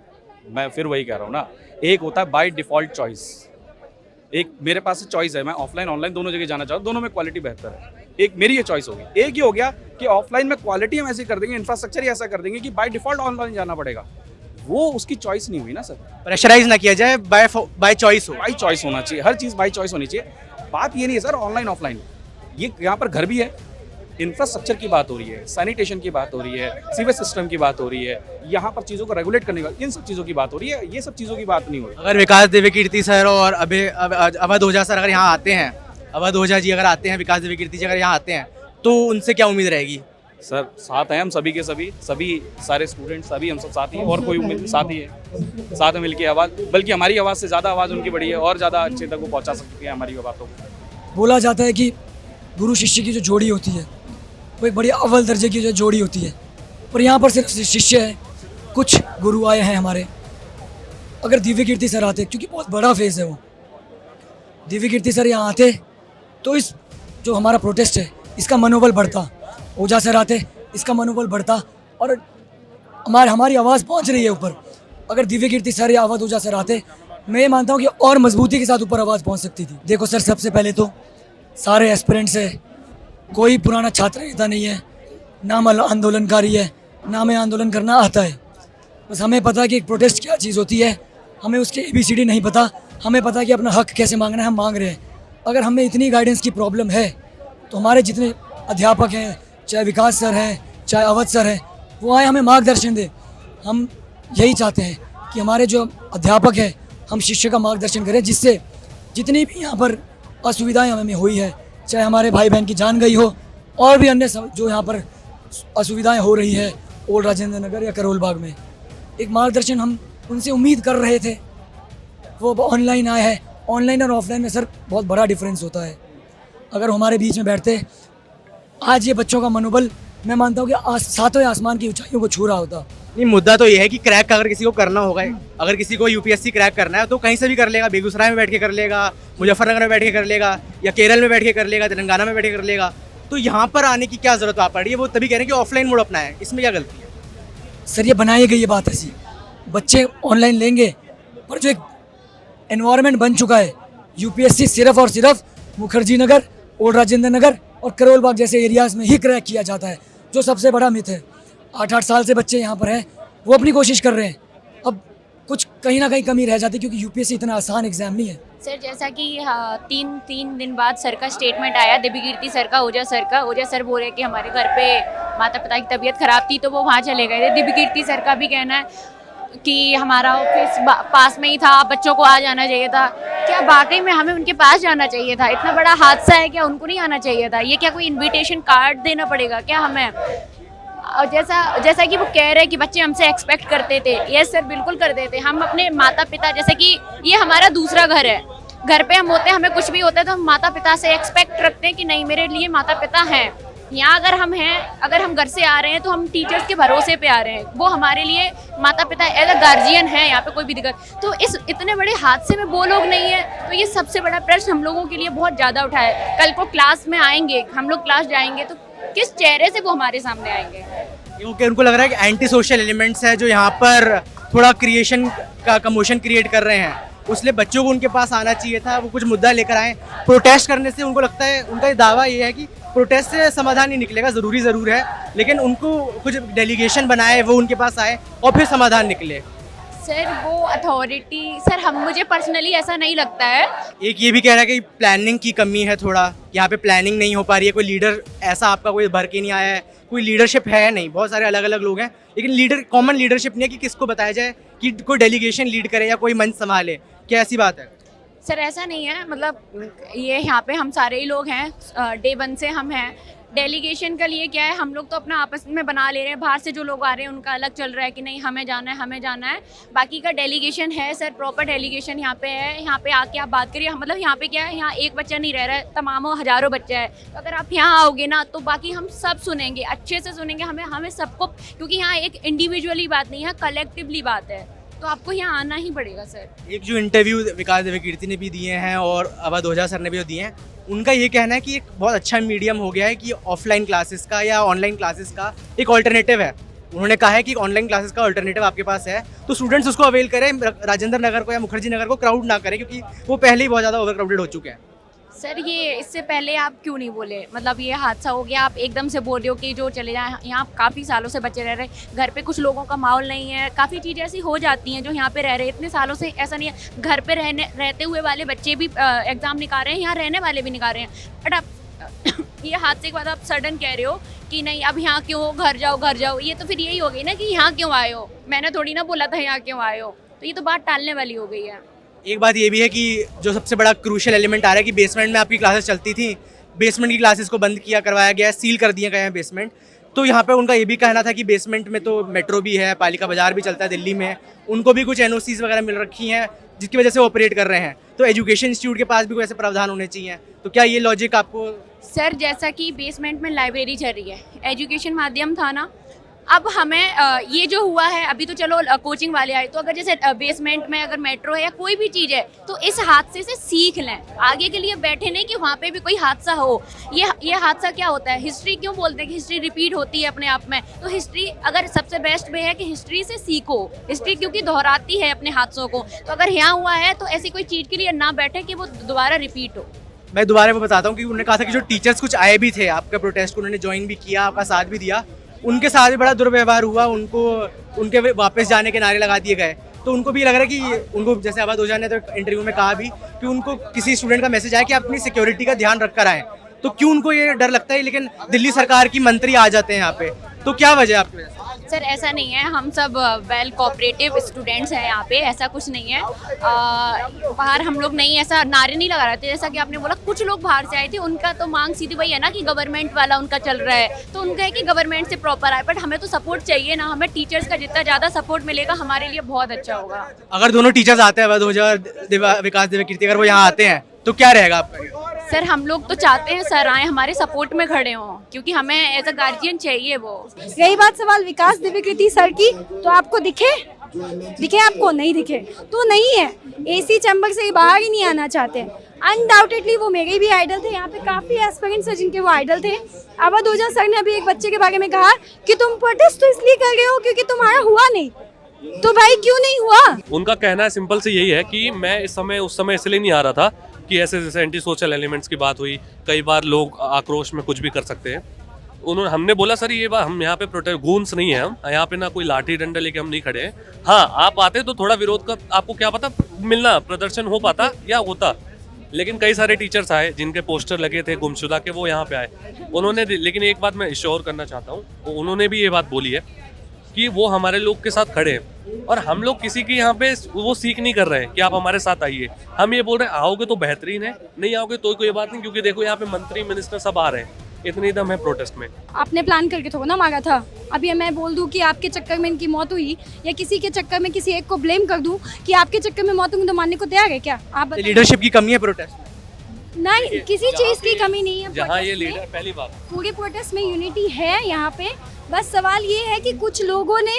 मैं फिर वही कह रहा हूँ ना, एक होता है बाय डिफ़ॉल्ट चॉइस, एक मेरे पास चॉइस है, मैं ऑफलाइन ऑनलाइन दोनों जगह जाना चाहूँ, दोनों में क्वालिटी बेहतर है, एक मेरी ये चॉइस होगी। एक ही हो गया कि ऑफलाइन में क्वालिटी हम ऐसी कर देंगे, इंफ्रास्ट्रक्चर ही ऐसा कर देंगे कि बाय डिफ़ॉल्ट ऑनलाइन जाना पड़ेगा, वो उसकी चॉइस नहीं हुई ना सर। प्रेशराइज ना किया जाए, बाय चॉइस हो, बाई चॉइस होना चाहिए, हर चीज़ बाई चॉइस होनी चाहिए। बात ये नहीं है सर ऑनलाइन ऑफलाइन, ये यहाँ पर घर भी है, इंफ्रास्ट्रक्चर की बात हो रही है, सैनिटेशन की बात हो रही है, सीवेज सिस्टम की बात हो रही है, यहाँ पर चीज़ों को रेगुलेट करने का, इन सब चीज़ों की बात हो रही है, ये सब चीज़ों की बात नहीं हो रही। अगर विकास देवकीर्ति सर और अवध ओझा सर अगर यहाँ आते हैं, अवध ओझा जी अगर आते हैं, विकास देवकीर्ति जी अगर यहाँ आते हैं, तो उनसे क्या उम्मीद रहेगी? सर साथ हैं हम सभी के सभी सारे स्टूडेंट, सभी हम सब साथ ही हैं, और कोई उम्मीद साथ ही है, साथ में मिलकर आवाज़, बल्कि हमारी आवाज़ से ज़्यादा आवाज़ उनकी बड़ी है और ज़्यादा अच्छे तक वो पहुँचा सकती है हमारी बातों को। बोला जाता है कि गुरु शिष्य की जो जोड़ी होती है वो एक बड़ी अव्वल दर्जे की जो जोड़ी होती है, पर यहाँ पर सिर्फ शिष्य है, कुछ गुरु आए हैं हमारे। अगर दिव्यकीर्ति सर आते, क्योंकि बहुत बड़ा फेज है वो, दिव्यकीर्ति सर यहाँ आते तो इस जो हमारा प्रोटेस्ट है इसका मनोबल बढ़ता, ओझा सर आते इसका मनोबल बढ़ता, और हमारी आवाज़ पहुँच रही है ऊपर। अगर दिव्यकीर्ति सर या अवध ओझा सर आते, मैं ये मानता हूँ कि और मजबूती के साथ ऊपर आवाज़ पहुँच सकती थी। देखो सर, सबसे पहले तो सारे एस्पिरेंट्स है, कोई पुराना छात्र नेता नहीं है, ना आंदोलनकारी है, ना हमें आंदोलन करना आता है। बस हमें पता है कि एक प्रोटेस्ट क्या चीज़ होती है, हमें उसके ABCD नहीं पता, हमें पता है कि अपना हक कैसे मांगना है, हम मांग रहे हैं। अगर हमें इतनी गाइडेंस की प्रॉब्लम है तो हमारे जितने अध्यापक हैं, चाहे विकास सर हैं, चाहे अवध सर हैं, वो आए हमें मार्गदर्शन दें। हम यही चाहते हैं कि हमारे जो अध्यापक हैं, हम शिष्य का मार्गदर्शन करें, जिससे जितनी भी यहाँ पर असुविधाएं हमें हुई है, चाहे हमारे भाई बहन की जान गई हो और भी अन्य जो यहाँ पर असुविधाएं हो रही है ओल्ड राजेंद्र नगर या करोल बाग में, एक मार्गदर्शन हम उनसे उम्मीद कर रहे थे, वो ऑनलाइन आया है। ऑनलाइन और ऑफलाइन में सर बहुत बड़ा डिफरेंस होता है। अगर हमारे बीच में बैठते आज ये बच्चों का मनोबल मैं मानता हूँ कि सातों आसमान की ऊंचाइयों को छू रहा होता। नहीं, मुद्दा तो ये है कि क्रैक अगर किसी को करना होगा, अगर किसी को यूपीएससी क्रैक करना है तो कहीं से भी कर लेगा। बेगूसराय में बैठ के कर लेगा, मुजफ्फरनगर में बैठ के कर लेगा, या केरल में बैठ के कर लेगा, तेलंगाना में बैठ के कर लेगा। तो यहाँ पर आने की क्या ज़रूरत आ पड़ी है? वो तभी कह रहे हैं कि ऑफलाइन मोड अपना है, इसमें क्या गलती है? सर ये बनाई गई ये बात ऐसी, बच्चे ऑनलाइन लेंगे, पर जो एक एनवायरनमेंट बन चुका है, यूपीएससी सिर्फ और सिर्फ मुखर्जी नगर, ओल्ड राजेंद्र नगर और करोल बाग जैसे एरियाज़ में ही क्रैक किया जाता है, जो सबसे बड़ा मिथ है। 8-8 साल से बच्चे यहाँ पर हैं, वो अपनी कोशिश कर रहे हैं। अब कुछ कहीं ना कहीं कमी रह जाती है, क्योंकि यूपीएससी इतना आसान एग्जाम नहीं है। सर जैसा कि तीन दिन बाद सर का स्टेटमेंट आया, दिव्यकीर्ति सर का, ओझा सर बोल रहे कि हमारे घर पे माता पिता की तबीयत खराब थी तो वो वहाँ चले गए थे। दिव्यकीर्ति सर का भी कहना है कि हमारा ऑफिस पास में ही था, बच्चों को आ जाना चाहिए था। क्या वाकई में हमें उनके पास जाना चाहिए था? इतना बड़ा हादसा है, क्या उनको नहीं आना चाहिए था? ये क्या कोई इनविटेशन कार्ड देना पड़ेगा क्या हमें? जैसा कि वो कह रहे हैं कि बच्चे हमसे एक्सपेक्ट करते थे, यस सर बिल्कुल करते थे। हम अपने माता पिता, जैसे कि ये हमारा दूसरा घर है, घर पे हम होते हैं, हमें कुछ भी होता है तो हम माता पिता से एक्सपेक्ट रखते हैं कि नहीं मेरे लिए माता पिता हैं। यहाँ अगर हम हैं, अगर हम घर से आ रहे हैं तो हम टीचर्स के भरोसे पे आ रहे हैं, वो हमारे लिए माता पिता एज अ गार्जियन है। यहाँ पे कोई भी दिक्कत तो इस इतने बड़े हादसे में वो लोग नहीं है, तो ये सबसे बड़ा प्रश्न हम लोगों के लिए बहुत ज़्यादा उठा है। कल को क्लास में आएंगे, हम लोग क्लास जाएंगे तो किस चेहरे से वो हमारे सामने आएंगे? क्योंकि उनको लग रहा है कि एंटी सोशल एलिमेंट्स है जो यहाँ पर थोड़ा क्रिएशन का कमोशन क्रिएट कर रहे हैं, उसलिए बच्चों को उनके पास आना चाहिए था, वो कुछ मुद्दा लेकर आए। प्रोटेस्ट करने से उनको लगता है, उनका दावा ये है कि प्रोटेस्ट से समाधान नहीं निकलेगा, ज़रूरी ज़रूर है, लेकिन उनको कुछ डेलीगेशन बनाए, वो उनके पास आए और फिर समाधान निकले। सर वो अथॉरिटी, सर मुझे पर्सनली ऐसा नहीं लगता है। एक ये भी कह रहा है कि प्लानिंग की कमी है, थोड़ा यहाँ पे प्लानिंग नहीं हो पा रही है, कोई लीडर ऐसा आपका कोई भर के नहीं आया है, कोई लीडरशिप है नहीं, बहुत सारे अलग अलग लोग हैं लेकिन कॉमन लीडरशिप नहीं है कि किसको बताया जाए कि कोई डेलीगेशन लीड करे या कोई मंच संभाले। क्या ऐसी बात है? सर ऐसा नहीं है, मतलब ये यहाँ पे हम सारे ही लोग हैं, डे 1 से हम हैं। डेलीगेशन का लिए क्या है, हम लोग तो अपना आपस में बना ले रहे हैं, बाहर से जो लोग आ रहे हैं उनका अलग चल रहा है कि नहीं हमें जाना है। बाकी का डेलीगेशन है सर, प्रॉपर डेलीगेशन यहाँ पे है। यहाँ पे आके आप बात करिए, मतलब यहाँ पे क्या है, यहाँ एक बच्चा नहीं रह रहा है, तमामों हजारों बच्चे हैं। तो अगर आप यहाँ आओगे ना तो बाकी हम सब सुनेंगे, अच्छे से सुनेंगे, हमें सबको, क्योंकि यहाँ एक इंडिविजुअली बात नहीं है, कलेक्टिवली बात है, तो आपको यहाँ आना ही पड़ेगा सर। एक जो इंटरव्यू विकास दिव्यकीर्ति ने भी दिए हैं और अवध ओझा सर ने भी दिए हैं, उनका ये कहना है कि एक बहुत अच्छा मीडियम हो गया है कि ऑफलाइन क्लासेस का या ऑनलाइन क्लासेस का एक ऑल्टरनेटिव है। उन्होंने कहा है कि ऑनलाइन क्लासेस का ऑल्टरनेटिव आपके पास है तो स्टूडेंट्स उसको अवेल करें, राजेंद्र नगर को या मुखर्जी नगर को क्राउड ना करें, क्योंकि वो पहले ही बहुत ज़्यादा ओवर क्राउडेड हो चुके हैं। सर ये इससे पहले आप क्यों नहीं बोले? मतलब ये हादसा हो गया, आप एकदम से बोल रहे हो कि जो चले जाएं। यहाँ काफ़ी सालों से बच्चे रह रहे हैं, घर पे कुछ लोगों का माहौल नहीं है, काफ़ी चीज़ें ऐसी हो जाती हैं जो यहाँ पे रह रहे हैं इतने सालों से। ऐसा नहीं है, घर पे रहते हुए वाले बच्चे भी एग्ज़ाम निकाल रहे हैं, यहाँ रहने वाले भी निकाल रहे हैं। बट आप ये हादसे के बाद आप सडन कह रहे हो कि नहीं अब यहाँ क्यों, घर जाओ, ये तो फिर यही हो गई ना कि यहाँ क्यों आए हो, मैंने थोड़ी ना बोला था यहाँ क्यों आए हो, तो ये तो बात टालने वाली हो गई है। एक बात ये भी है कि जो सबसे बड़ा क्रूशियल एलिमेंट आ रहा है कि बेसमेंट में आपकी क्लासेस चलती थी, बेसमेंट की क्लासेस को बंद करवाया गया है, सील कर दिए गए हैं बेसमेंट। तो यहाँ पे उनका ये भी कहना था कि बेसमेंट में तो मेट्रो भी है, पालिका बाजार भी चलता है दिल्ली में, उनको भी कुछ NOCs वगैरह मिल रखी हैं जिसकी वजह से ऑपरेट कर रहे हैं, तो एजुकेशन इंस्टीट्यूट के पास भी कोई ऐसे प्रावधान होने चाहिए। तो क्या ये लॉजिक आपको? सर जैसा कि बेसमेंट में लाइब्रेरी चल रही है, एजुकेशन माध्यम था ना, अब हमें ये जो हुआ है, अभी तो चलो कोचिंग वाले आए, तो अगर जैसे बेसमेंट में अगर मेट्रो है या कोई भी चीज़ है तो इस हादसे से सीख लें, आगे के लिए बैठे नहीं कि वहाँ पे भी कोई हादसा हो। ये हादसा क्या होता है, हिस्ट्री क्यों बोलते हैं कि हिस्ट्री रिपीट होती है अपने आप में, तो हिस्ट्री अगर सबसे बेस्ट वे है कि हिस्ट्री से सीखो, हिस्ट्री क्योंकि दोहराती है अपने हादसों को। तो अगर यहाँ हुआ है तो ऐसी कोई चीज़ के लिए ना बैठे कि वो दोबारा रिपीट हो। मैं दोबारा वो बताता हूँ कि उन्होंने कहा था कि जो टीचर्स कुछ आए भी थे आपका प्रोटेस्ट को, उन्होंने ज्वाइन भी किया, आपका साथ भी दिया, उनके साथ भी बड़ा दुर्व्यवहार हुआ, उनको उनके वापस जाने के नारे लगा दिए गए। तो उनको भी लग रहा है कि उनको, जैसे अवध ओझा ने तो इंटरव्यू में कहा भी कि उनको किसी स्टूडेंट का मैसेज आया कि अपनी सिक्योरिटी का ध्यान रख कर आए, तो क्यों उनको ये डर लगता है? लेकिन दिल्ली सरकार की मंत्री आ जाते हैं यहाँ पे, तो क्या वजह है आपकी वजह से? सर ऐसा नहीं है, हम सब वेल कोऑपरेटिव स्टूडेंट्स हैं यहाँ पे, ऐसा कुछ नहीं है। बाहर हम लोग नहीं ऐसा नारे नहीं लगा रहे थे, जैसा कि आपने बोला कुछ लोग बाहर से आए थे, उनका तो मांग सीधी वही है ना कि गवर्नमेंट वाला उनका चल रहा है, तो उनका है कि गवर्नमेंट से प्रॉपर आए, बट हमें तो सपोर्ट चाहिए ना, हमें टीचर्स का जितना ज़्यादा सपोर्ट मिलेगा हमारे लिए बहुत अच्छा होगा। अगर दोनों टीचर्स आते हैं अवध ओझा विकास दिव्य कीर्ति, अगर वो यहाँ आते हैं तो क्या रहेगा आपका? सर हम लोग तो चाहते हैं सर आए, हमारे सपोर्ट में खड़े हों, क्योंकि हमें एज अ गार्जियन चाहिए वो। रही बात सवाल विकास दिव्य कीर्ति सर की, तो आपको दिखे आपको नहीं दिखे तो नहीं है, एसी चैम्बर से बाहर ही नहीं आना चाहते। अनडाउटेडली वो मेरे भी आइडल थे, यहाँ पे काफ़ी एस्पिरेंट्स हैं जिनके वो आइडल थे। अवध ओझा सर ने अभी एक बच्चे के बारे में कहा कि तुम प्रोटेस्ट तो इसलिए कर रहे हो क्योंकि तुम्हारा हुआ नहीं, तो भाई क्यों नहीं हुआ? उनका कहना है सिंपल से यही है कि मैं उस समय इसलिए नहीं आ रहा था कि ऐसे जैसे एंटी सोशल एलिमेंट्स की बात हुई, कई बार लोग आक्रोश में कुछ भी कर सकते हैं। हमने बोला सर ये बात, हम यहाँ पे प्रोटेस्ट गूंस नहीं है, हम यहाँ पे ना कोई लाठी डंडा लेके हम नहीं खड़े हैं। हाँ आप आते तो थोड़ा विरोध का आपको क्या पता मिलना, प्रदर्शन हो पाता या होता, लेकिन कई सारे टीचर्स आए जिनके पोस्टर लगे थे गुमशुदा के, वो यहाँ पे आए उन्होंने। लेकिन एक बात मैं इश्योर करना चाहता हूँ, उन्होंने भी ये बात बोली है कि वो हमारे लोग के साथ खड़े हैं, और हम लोग किसी की यहाँ पे वो सीख नहीं कर रहे हैं कि आप हमारे साथ आइए। हम ये बोल रहे हैं आओगे तो बेहतरीन है, नहीं आओगे तो कोई बात नहीं, क्योंकि देखो यहाँ पे मंत्री मिनिस्टर सब आ रहे हैं, इतनी दम है प्रोटेस्ट में। आपने प्लान करके थोड़ा ना मांगा था। अभी मैं बोल दूं कि आपके चक्कर में इनकी मौत हुई, या किसी के चक्कर में किसी एक को ब्लेम कर दूं कि आपके चक्कर में मौत हुई, तो मानने को तैयार है क्या आप बताइए? लीडरशिप की कमी है प्रोटेस्ट में? नहीं, किसी चीज़ की कमी नहीं है। जहाँ ये लीडर, पहली बात पूरे प्रोटेस्ट में यूनिटी है यहाँ पे, बस सवाल ये है कि कुछ लोगों ने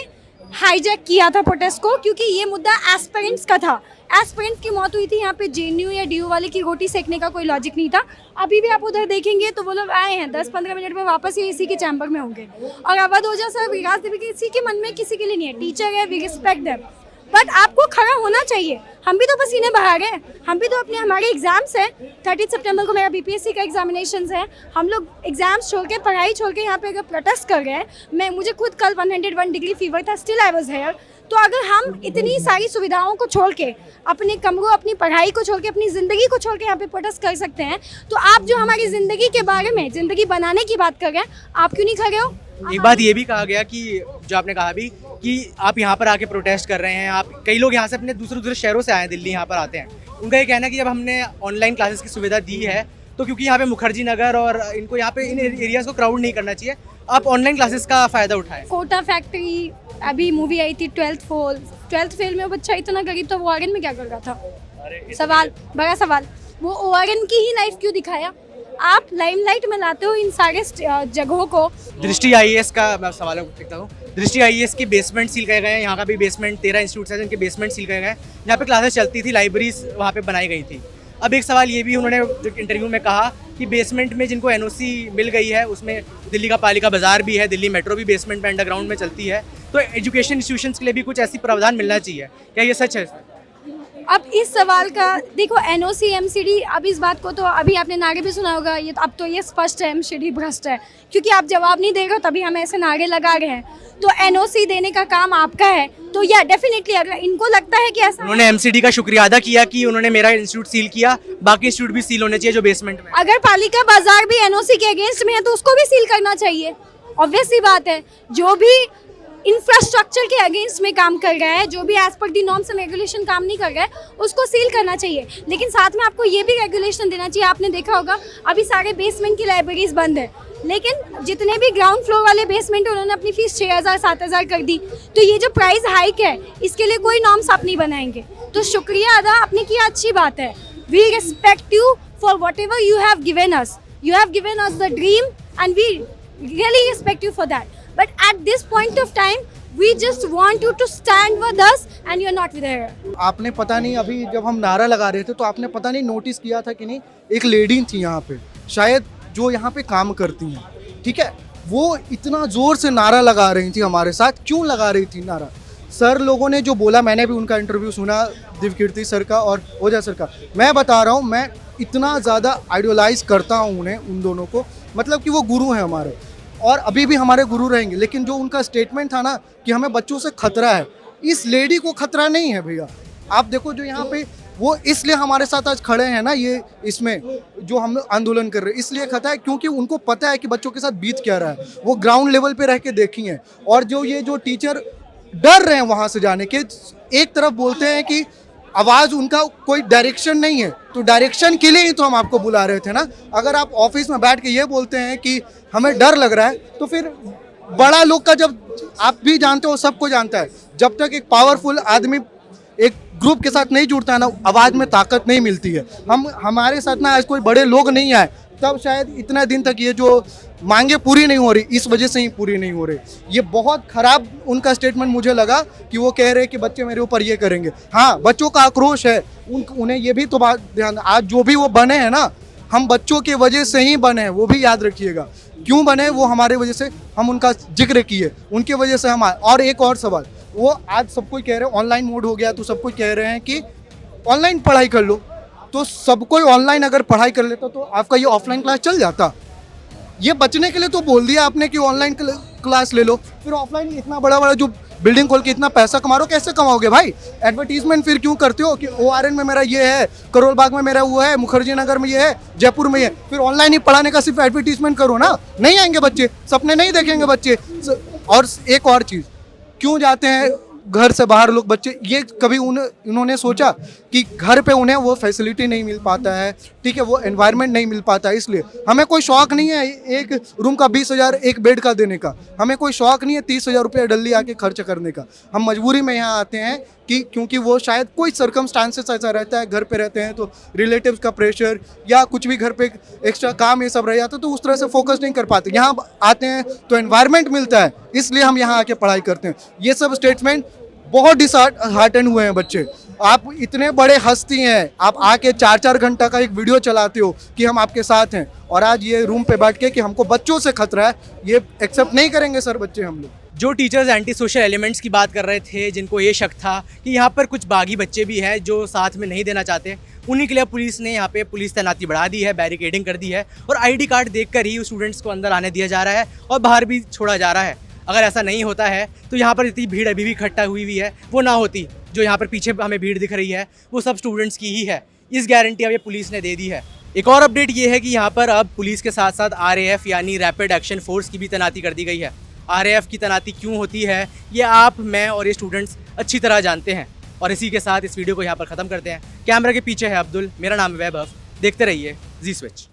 हाईजैक किया था प्रोटेस्ट को, क्योंकि ये मुद्दा एस्पिरेंट्स का था। एस्पिरेंट्स की मौत हुई थी यहाँ पे, जेएनयू या डीयू वाले की रोटी सेकने का कोई लॉजिक नहीं था। अभी भी आप उधर देखेंगे तो वो लोग आए हैं, 10-15 मिनट में वापस ये इसी के चैम्बर में होंगे। और अवध ओझा सर विकास दिव्य किसी के मन में किसी के लिए नहीं है, टीचर है, वी रिस्पेक्ट देम, बट आपको खड़ा होना चाहिए। हम भी तो पसीने बहा रहे हैं, हम भी तो हमारे एग्जाम्स हैं। 30 सितंबर को मेरा बीपीएससी का एग्जामिनेशंस है, हम लोग एग्जाम्स छोड़ के, पढ़ाई छोड़ के यहाँ पे अगर प्रोटेस्ट कर रहे हैं। मुझे खुद कल 101 डिग्री फीवर था, स्टिल आई वाज हियर। तो अगर हम इतनी सारी सुविधाओं को छोड़ के, अपने कमरों, अपनी पढ़ाई को छोड़ के, अपनी ज़िंदगी को छोड़ के यहाँ पे प्रोटेस्ट कर सकते हैं, तो आप जो हमारी ज़िंदगी के बारे में, ज़िंदगी बनाने की बात कर रहे हैं, आप क्यों नहीं खड़े हो? एक बात ये भी कहा गया कि जो आपने कहा अभी कि आप यहाँ पर आके प्रोटेस्ट कर रहे हैं, आप कई लोग यहाँ से अपने दूसरे शहरों से आए हैं, दिल्ली यहाँ पर आते हैं। उनका ये कहना है कि जब हमने ऑनलाइन क्लासेस की सुविधा दी है तो क्योंकि यहाँ पे मुखर्जी नगर और इनको यहाँ पे इन एरियाज़ को क्राउड नहीं करना चाहिए, आप ऑनलाइन क्लासेस का फ़ायदा उठाएं। कोटा फैक्ट्री अभी मूवी आई थी 12th फेल में, वो बच्चा इतना गरीब था, वो ओआरएन में क्या कर रहा था? सवाल, बड़ा सवाल, वो ओआरएन की ही लाइफ क्यों दिखाया? आप लाइमलाइट में लाते हो इन सारे जगहों को। दृष्टि आईएएस का मैं सवाल देखता हूँ, दृष्टि आईएएस के बेसमेंट सील किए गए हैं, यहाँ का भी बेसमेंट 13 इंस्टीट्यूट है जिनके बेसमेंट सील किए गए हैं, यहाँ पे क्लासेस चलती थी, लाइब्रेरीज वहाँ पे बनाई गई थी। अब एक सवाल ये भी उन्होंने इंटरव्यू में कहा कि बेसमेंट में जिनको एनओसी मिल गई है उसमें दिल्ली का पालिका बाजार भी है, दिल्ली मेट्रो भी बेसमेंट में अंडरग्राउंड में चलती है, तो एजुकेशन इंस्टीट्यूशंस के लिए भी कुछ ऐसी प्रावधान मिलना चाहिए, क्या ये सच है? अब इस सवाल का देखो, एनओसी एमसीडी, अब इस बात को तो अभी आपने नारे भी सुना होगा, ये अब तो ये स्पष्ट है एमसीडी भ्रष्ट है, क्योंकि आप जवाब नहीं दे रहे हो तभी हम ऐसे नारे लगा रहे हैं। तो एनओसी देने का काम आपका है, तो या डेफिनेटली अगर इनको लगता है कि ऐसा, उन्होंने एमसीडी का शुक्रिया अदा किया कि उन्होंने मेरा इंस्टीट्यूट सील किया, बाकी इंस्टीट्यूट भी सील होने चाहिए जो बेसमेंट में। अगर पालिका बाजार भी एनओसी के अगेंस्ट में है तो उसको भी सील करना चाहिए, ऑब्वियस सी बात है। जो भी इंफ्रास्ट्रक्चर के अगेंस्ट में काम कर रहा है, जो भी as per the norms and regulation काम नहीं कर रहा है, उसको सील करना चाहिए। लेकिन साथ में आपको ये भी रेगुलेशन देना चाहिए। आपने देखा होगा अभी सारे बेसमेंट की लाइब्रेरीज बंद है, लेकिन जितने भी ग्राउंड फ्लोर वाले बेसमेंट उन्होंने अपनी फीस 6,000-7,000 कर दी। तो ये जो प्राइस हाइक है इसके लिए कोई नॉर्म्स आप नहीं बनाएंगे, तो शुक्रिया अदा आपने किया, अच्छी बात है। We respect you for whatever you have given us, you have given us the dream and we really respect you for that. But at this point of time, we just want you to stand with us and you're not with her. आपने पता नहीं, अभी जब हम नारा लगा रहे थे तो आपने पता नहीं नोटिस किया था कि नहीं, एक लेडी थी यहाँ पे, शायद जो यहाँ पे काम करती हैं, ठीक है, वो इतना ज़ोर से नारा लगा रही थी हमारे साथ। क्यों लगा रही थी नारा? सर लोगों ने जो बोला, मैंने भी उनका इंटरव्यू सुना, दिव्य कीर्ति सर का और ओझा सर का। मैं बता रहा हूँ, मैं इतना ज़्यादा आइडियलाइज करता हूँ उन्हें, उन दोनों को, मतलब कि वो गुरु हैं हमारे और अभी भी हमारे गुरु रहेंगे। लेकिन जो उनका स्टेटमेंट था ना कि हमें बच्चों से खतरा है, इस लेडी को खतरा नहीं है भैया। आप देखो जो यहाँ पे वो इसलिए हमारे साथ आज खड़े हैं ना, ये इसमें जो हम आंदोलन कर रहे हैं इसलिए खड़ा है क्योंकि उनको पता है कि बच्चों के साथ बीत क्या रहा है, वो ग्राउंड लेवल पे रह के देखी हैं। और जो टीचर डर रहे हैं वहाँ से जाने के, एक तरफ बोलते हैं कि आवाज़ उनका कोई डायरेक्शन नहीं है, तो डायरेक्शन के लिए ही तो हम आपको बुला रहे थे ना। अगर आप ऑफिस में बैठ के ये बोलते हैं कि हमें डर लग रहा है, तो फिर बड़ा लोग का, जब आप भी जानते हो सबको जानता है, जब तक एक पावरफुल आदमी एक ग्रुप के साथ नहीं जुड़ता है ना, आवाज़ में ताकत नहीं मिलती है। हमारे साथ ना आज कोई बड़े लोग नहीं आए, तब शायद इतना दिन तक ये जो मांगे पूरी नहीं हो रही, इस वजह से ही पूरी नहीं हो रही। ये बहुत ख़राब उनका स्टेटमेंट मुझे लगा कि वो कह रहे हैं कि बच्चे मेरे ऊपर ये करेंगे। हाँ, बच्चों का आक्रोश है, उन्हें ये भी तो बात ध्यान, आज जो भी वो बने हैं ना, हम बच्चों की वजह से ही बने हैं, वो भी याद रखिएगा। क्यों बने वो हमारे वजह से, हम उनका जिक्र किए, उनकी वजह से हम आए। और एक और सवाल, वो आज सब कोई कह रहे हैं ऑनलाइन मोड हो गया, तो सब कोई कह रहे हैं कि ऑनलाइन पढ़ाई कर लो, तो सब कोई ऑनलाइन अगर पढ़ाई कर लेता तो आपका ये ऑफलाइन क्लास चल जाता। ये बचने के लिए तो बोल दिया आपने कि ऑनलाइन क्लास ले लो, फिर ऑफलाइन इतना बड़ा जो बिल्डिंग खोल के इतना पैसा कमा रहे हो, कैसे कमाओगे भाई? एडवर्टीजमेंट फिर क्यों करते हो कि ORN में मेरा ये है, करोल बाग में मेरा वो है, मुखर्जी नगर में ये है, जयपुर में ये, फिर ऑनलाइन ही पढ़ाने का सिर्फ एडवर्टीजमेंट करो ना, नहीं आएंगे बच्चे, सपने नहीं देखेंगे बच्चे। और एक और चीज़, क्यों जाते हैं घर से बाहर लोग बच्चे? ये कभी उन्होंने सोचा कि घर पे उन्हें वो फैसिलिटी नहीं मिल पाता है, ठीक है, वो एनवायरनमेंट नहीं मिल पाता है, इसलिए हमें कोई शौक नहीं है एक रूम का 20,000 एक बेड का देने का, हमें कोई शौक नहीं है 30,000 रुपये दिल्ली आके खर्च करने का। हम मजबूरी में यहाँ आते हैं कि क्योंकि वो शायद कोई सर्कमस्टांसेस ऐसा रहता है, घर पे रहते हैं तो रिलेटिव्स का प्रेशर या कुछ भी घर पे एक्स्ट्रा काम ये सब रह जाता है, तो उस तरह से फोकस नहीं कर पाते। यहाँ आते हैं तो एनवायरनमेंट मिलता है, इसलिए हम यहाँ आके पढ़ाई करते हैं। ये सब स्टेटमेंट बहुत डिसहार्टन हुए हैं बच्चे। आप इतने बड़े हस्ती हैं, आप आके 4-4 घंटा का एक वीडियो चलाते हो कि हम आपके साथ हैं, और आज ये रूम पे बैठ के कि हमको बच्चों से खतरा है, ये एक्सेप्ट नहीं करेंगे सर बच्चे हम लोग। जो टीचर्स एंटी सोशल एलिमेंट्स की बात कर रहे थे, जिनको ये शक था कि यहाँ पर कुछ बागी बच्चे भी हैं जो साथ में नहीं देना चाहते, उन्हीं के लिए पुलिस ने यहाँ पे पुलिस तैनाती बढ़ा दी है, बैरिकेडिंग कर दी है, और ID कार्ड देखकर ही स्टूडेंट्स को अंदर आने दिया जा रहा है और बाहर भी छोड़ा जा रहा है। अगर ऐसा नहीं होता है तो यहाँ पर इतनी भीड़ अभी भी इकट्ठा हुई है, वो ना होती। जो यहाँ पर पीछे हमें भीड़ दिख रही है वो सब स्टूडेंट्स की ही है, इस गारंटी अब ये पुलिस ने दे दी है। एक और अपडेट ये है कि यहाँ पर अब पुलिस के साथ साथ RAF यानी रैपिड एक्शन फोर्स की भी तैनाती कर दी गई है। RAF की तैनाती क्यों होती है ये आप, मैं और ये स्टूडेंट्स अच्छी तरह जानते हैं। और इसी के साथ इस वीडियो को यहाँ पर ख़त्म करते हैं। कैमरा के पीछे है अब्दुल, मेरा नाम है वैभव। देखते रहिए जी स्विच।